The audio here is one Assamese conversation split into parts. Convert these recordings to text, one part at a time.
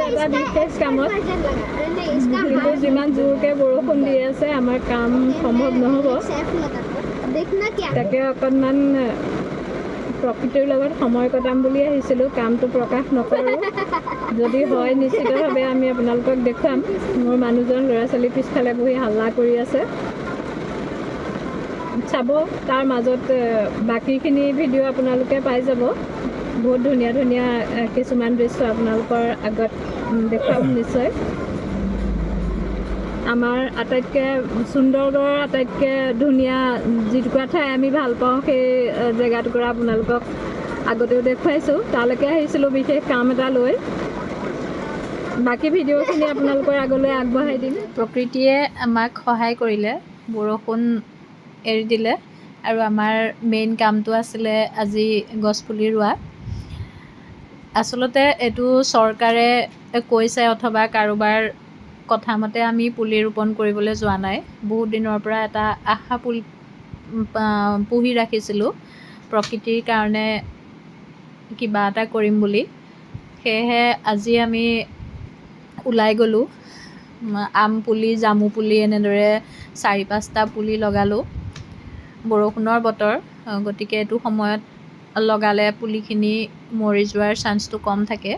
এটা বিশেষ কামত কিন্তু যিমান জোৰকৈ বৰষুণ দি আছে আমাৰ কাম সম্ভৱ নহ'ব তাকে অকণমান প্ৰকৃতিৰ লগত সময় কটাম বুলি আহিছিলোঁ কামটো প্ৰকাশ নকৰোঁ যদি হয় নিশ্চিতভাৱে আমি আপোনালোকক দেখুৱাম মোৰ মানুহজন ল'ৰা ছোৱালী পিছফালে বহি হাল্লা কৰি আছে চাব তাৰ মাজত বাকীখিনি ভিডিঅ' আপোনালোকে পাই যাব বহুত ধুনীয়া ধুনীয়া কিছুমান দৃশ্য আপোনালোকৰ আগত দেখুৱাম নিশ্চয় আমাৰ আটাইতকৈ সুন্দৰগড়ৰ আটাইতকৈ ধুনীয়া যিটুকুৰা ঠাই আমি ভাল পাওঁ সেই জেগাটুকুৰা আপোনালোকক আগতেও দেখুৱাইছোঁ তালৈকে আহিছিলোঁ বিশেষ কাম এটা লৈ বাকী ভিডিঅ'খিনি আপোনালোকৰ আগলৈ আগবঢ়াই দিম প্ৰকৃতিয়ে আমাক সহায় কৰিলে বৰষুণ এৰি দিলে আৰু আমাৰ মেইন কামটো আছিলে আজি গছপুলি ৰোৱা আচলতে এইটো চৰকাৰে কৈছে অথবা কাৰোবাৰ কথা মতে আমি পুলি ৰোপণ কৰিবলৈ যোৱা নাই বহুত দিনৰ পৰা এটা আশা পুহি ৰাখিছিলোঁ প্ৰকৃতিৰ কাৰণে কিবা এটা কৰিম বুলি সেয়েহে আজি আমি ওলাই গ'লোঁ আম পুলি জামু পুলি এনেদৰে 4-5টা পুলি লগালোঁ বৰষুণৰ বতৰ গতিকে এইটো সময়ত লগালে পুলিখিনি মৰি যোৱাৰ চান্সটো কম থাকে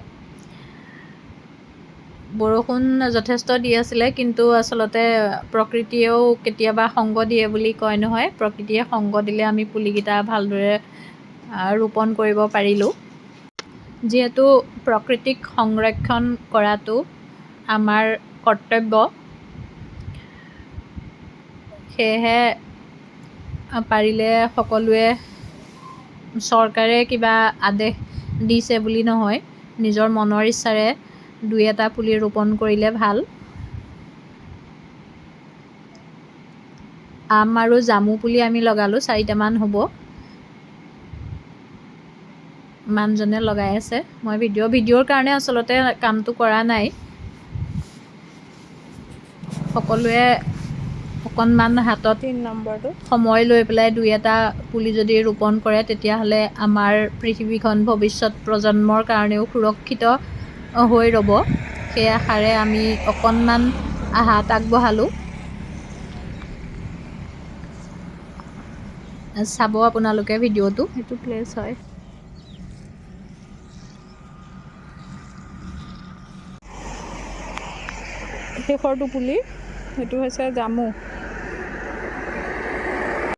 বৰষুণ যথেষ্ট দি আছিলে কিন্তু আচলতে প্ৰকৃতিয়েও কেতিয়াবা সংগ দিয়ে বুলি কয় নহয় প্ৰকৃতিয়ে সংগ দিলে আমি পুলিকেইটা ভালদৰে ৰোপণ কৰিব পাৰিলোঁ যিহেতু প্ৰকৃতিক সংৰক্ষণ কৰাটো আমাৰ কৰ্তব্য সেয়েহে পাৰিলে সকলোৱে চৰকাৰে কিবা আদেশ দিছে বুলি নহয় নিজৰ মনৰ ইচ্ছাৰে 2-এটা পুলি ৰোপণ কৰিলে ভাল আম আৰু জামু পুলি আমি লগালোঁ 4টামান হ'ব মানুহজনে লগাই আছে মই ভিডিঅ'ৰ কাৰণে আচলতে কামটো কৰা নাই সকলোৱে অকণমান হাতত 3 নম্বৰটো সময় লৈ পেলাই 2-এটা পুলি যদি ৰোপণ কৰে তেতিয়াহ'লে আমাৰ পৃথিৱীখন ভৱিষ্যত প্ৰজন্মৰ কাৰণেও সুৰক্ষিত হৈ ৰ'ব সেই আশাৰে আমি অকণমান হাত আগবঢ়ালোঁ চাব আপোনালোকে ভিডিঅ'টো সেইটো প্লেচ হয় শেষৰটো পুলি সেইটো হৈছে জামু